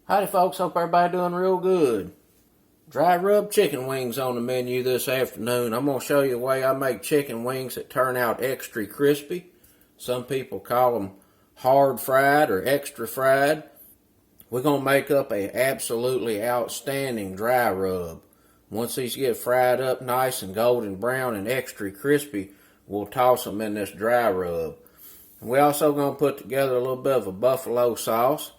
Howdy folks, hope everybody doing real good. Dry rub chicken wings on the menu this afternoon. I'm going to show you the way I make chicken wings that turn out extra crispy. Some people call them hard fried or extra fried. We're going to make up a absolutely outstanding dry rub. Once these get fried up nice and golden brown and extra crispy, we'll toss them in this dry rub. We're also going to put together a little bit of a buffalo sauce.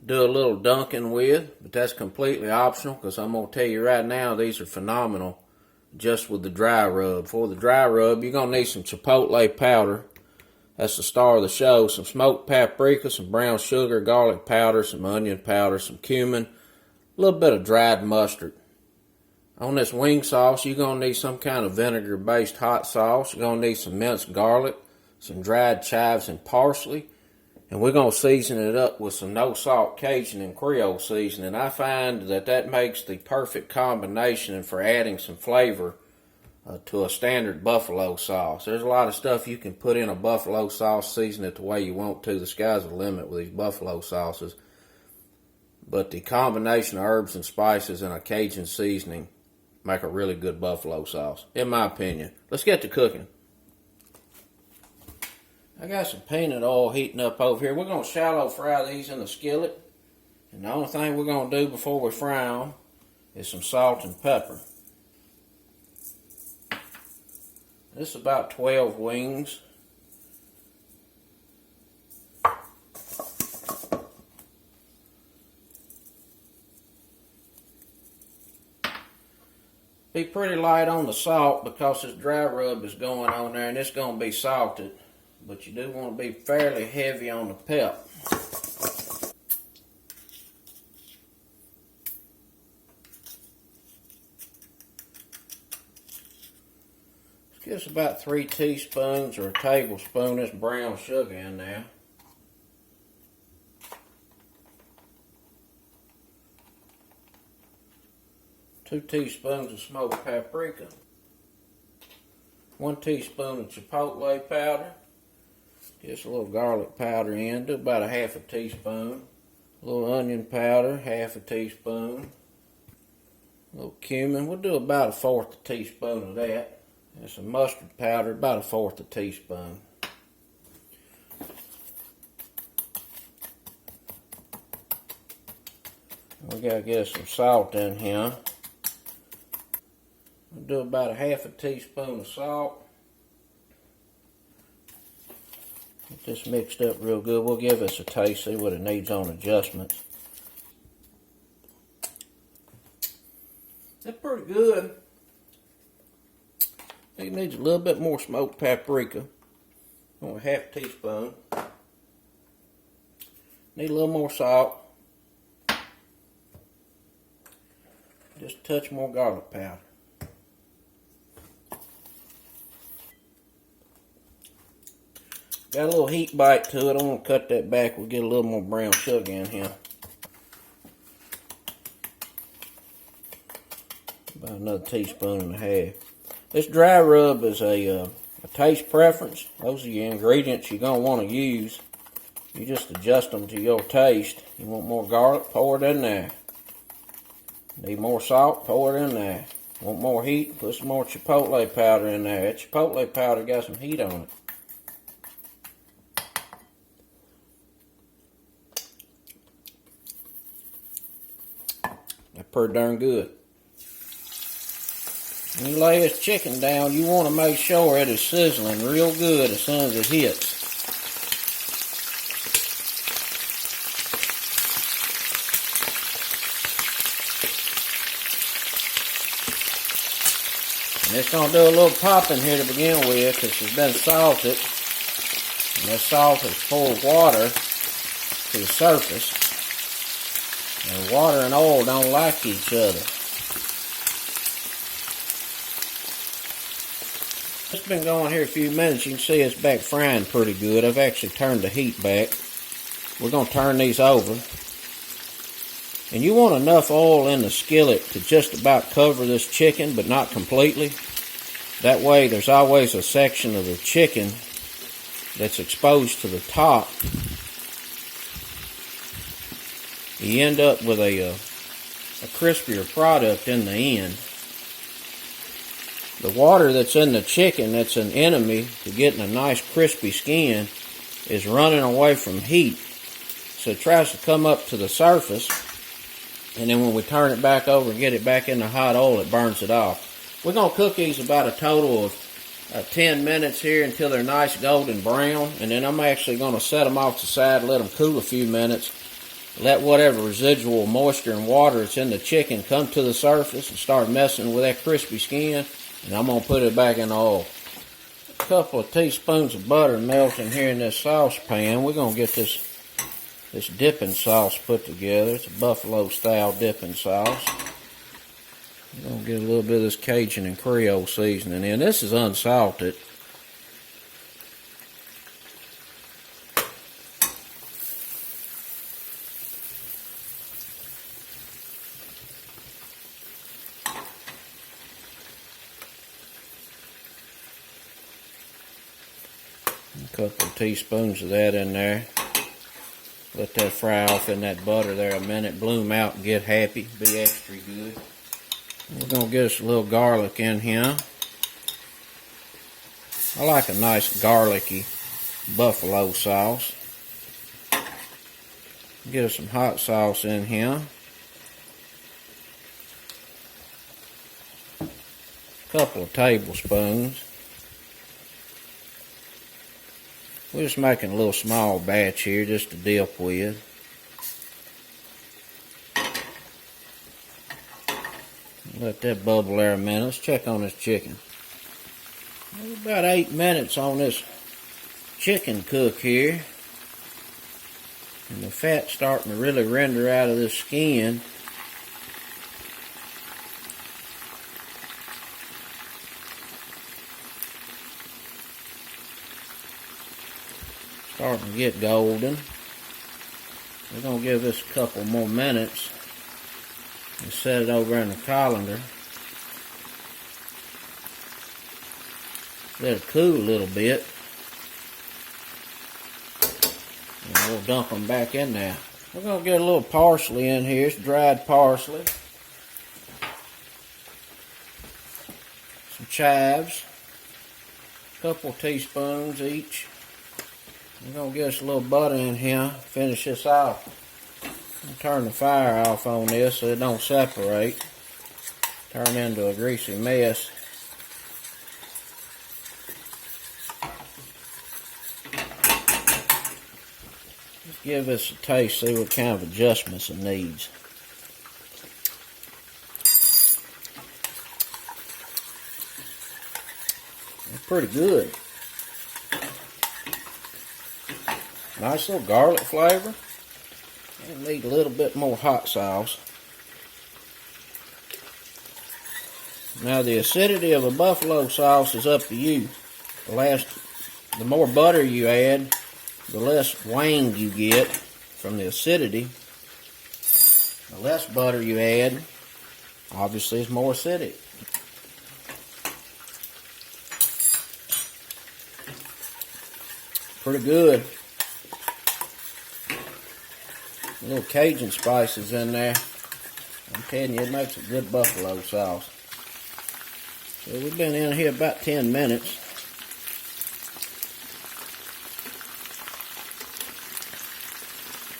Do a little dunking with, but that's completely optional because I'm going to tell you right now these are phenomenal just with the dry rub. For the dry rub, you're going to need some Chipotle Powder. That's the star of the show. Some smoked paprika, some brown sugar, garlic powder, some onion powder, some cumin, a little bit of dried mustard. On this wing sauce, you're going to need some kind of vinegar-based hot sauce. You're going to need some minced garlic, some dried chives and parsley. And we're going to season it up with some no-salt Cajun and Creole seasoning. I find that makes the perfect combination for adding some flavor to a standard buffalo sauce. There's a lot of stuff you can put in a buffalo sauce, season it the way you want to. The sky's the limit with these buffalo sauces. But the combination of herbs and spices and a Cajun seasoning make a really good buffalo sauce, in my opinion. Let's get to cooking. I got some peanut oil heating up over here. We're going to shallow fry these in the skillet. And the only thing we're going to do before we fry them is some salt and pepper. This is about 12 wings. Be pretty light on the salt because this dry rub is going on there and it's going to be salted. But you do want to be fairly heavy on the pep. Let's get about 3 teaspoons or a tablespoon of this brown sugar in there. Two teaspoons of smoked paprika. 1 teaspoon of Chipotle powder. Just a little garlic powder in, do about a half a teaspoon. A little onion powder, half a teaspoon. A little cumin, we'll do about a 1/4 teaspoon of that. And some mustard powder, about a 1/4 teaspoon. We gotta get some salt in here. We'll do about a half a teaspoon of salt. Get this mixed up real good. We'll give this a taste, see what it needs on adjustments. That's pretty good. I think it needs a little bit more smoked paprika. Only half a teaspoon. Need a little more salt. Just a touch more garlic powder. Got a little heat bite to it. I want to cut that back. We'll get a little more brown sugar in here. About another teaspoon and a half. This dry rub is a taste preference. Those are your ingredients you're going to want to use. You just adjust them to your taste. You want more garlic? Pour it in there. Need more salt? Pour it in there. Want more heat? Put some more Chipotle powder in there. That Chipotle powder got some heat on it. That's pretty darn good. When you lay this chicken down, you want to make sure it is sizzling real good as soon as it hits. And it's going to do a little popping here to begin with because it's been salted. And that salt has pulled water to the surface. And water and oil don't like each other. It's been going here a few minutes. You can see it's back frying pretty good. I've actually turned the heat back. We're going to turn these over. And you want enough oil in the skillet to just about cover this chicken, but not completely. That way there's always a section of the chicken that's exposed to the top. you end up with a crispier product in the end. The water that's in the chicken that's an enemy to getting a nice crispy skin is running away from heat. So it tries to come up to the surface, and then when we turn it back over and get it back in the hot oil, it burns it off. We're going to cook these about a total of 10 minutes here until they're nice golden brown, and then I'm actually going to set them off to the side, let them cool a few minutes, let whatever residual moisture and water that's in the chicken come to the surface and start messing with that crispy skin, and I'm going to put it back in the oil. A couple of teaspoons of butter melting here in this saucepan. We're going to get this dipping sauce put together. It's a buffalo style dipping sauce. We're going to get a little bit of this Cajun and Creole seasoning in. This is unsalted. A couple of teaspoons of that in there. Let that fry off in that butter there a minute, bloom out and get happy, be extra good. We're going to get us a little garlic in here. I like a nice garlicky buffalo sauce. Get us some hot sauce in here. A couple of tablespoons. We're just making a little small batch here just to dip with. Let that bubble there a minute. Let's check on this chicken. About 8 minutes on this chicken cook here. And the fat's starting to really render out of this skin. Starting to get golden. We're going to give this a couple more minutes and set it over in the colander. Let it cool a little bit. And we'll dump them back in there. We're going to get a little parsley in here. It's dried parsley. Some chives. A couple teaspoons each. We're going to get us a little butter in here, finish this off. Turn the fire off on this so it don't separate. Turn into a greasy mess. Just give this a taste, see what kind of adjustments it needs. It's pretty good. Nice little garlic flavor. And need a little bit more hot sauce. Now the acidity of a buffalo sauce is up to you. The more butter you add, the less wang you get from the acidity. The less butter you add, obviously it's more acidic. Pretty good. A little Cajun spices in there. I'm telling you, it makes a good buffalo sauce. So we've been in here about 10 minutes.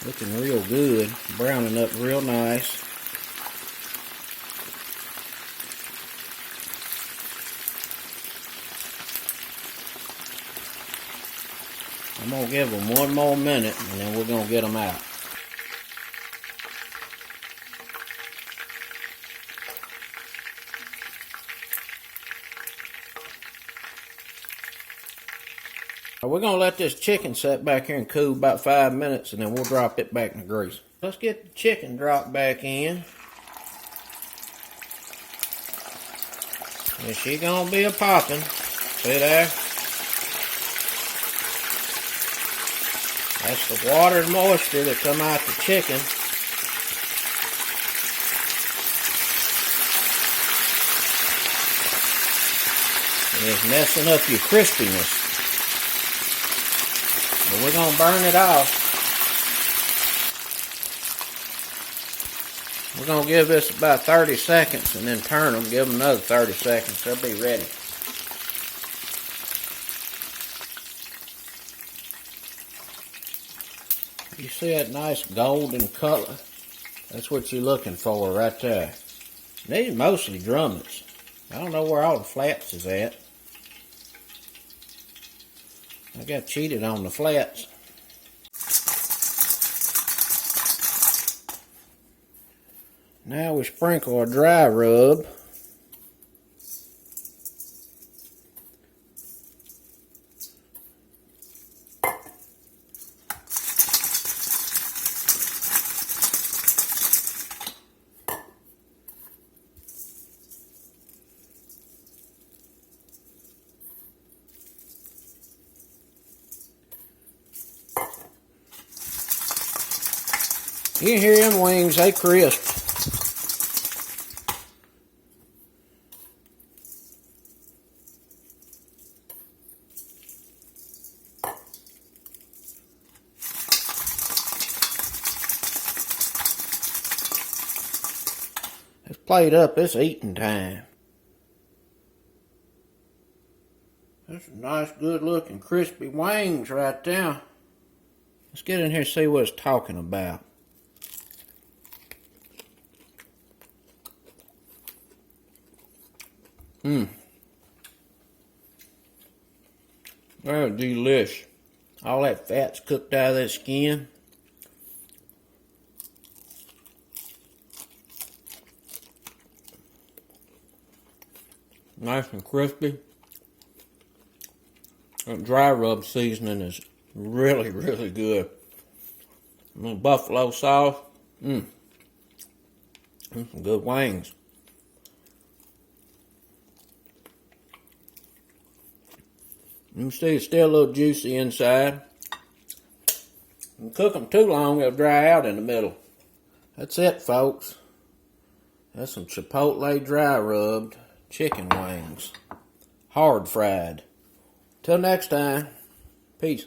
Looking real good, browning up real nice. I'm going to give them one more minute and then we're going to get them out. We're going to let this chicken set back here and cool about 5 minutes and then we'll drop it back in the grease. Let's get the chicken dropped back in. And she going to be a popping. See there? That's the water and moisture that come out the chicken. And it's messing up your crispiness. But we're going to burn it off. We're going to give this about 30 seconds and then turn them. Give them another 30 seconds. They'll be ready. You see that nice golden color? That's what you're looking for right there. These are mostly drumettes. I don't know where all the flats is at. I got cheated on the flats. Now we sprinkle a dry rub. You can hear them wings, they crisp. It's played up, it's eating time. That's some nice, good looking crispy wings right there. Let's get in here and see what it's talking about. They're delish. All that fat's cooked out of that skin. Nice and crispy. That dry rub seasoning is really, really good. A little buffalo sauce. Some good wings. You can see it's still a little juicy inside. You cook them too long, they'll dry out in the middle. That's it, folks. That's some Chipotle dry rubbed chicken wings. Hard fried. Till next time, peace.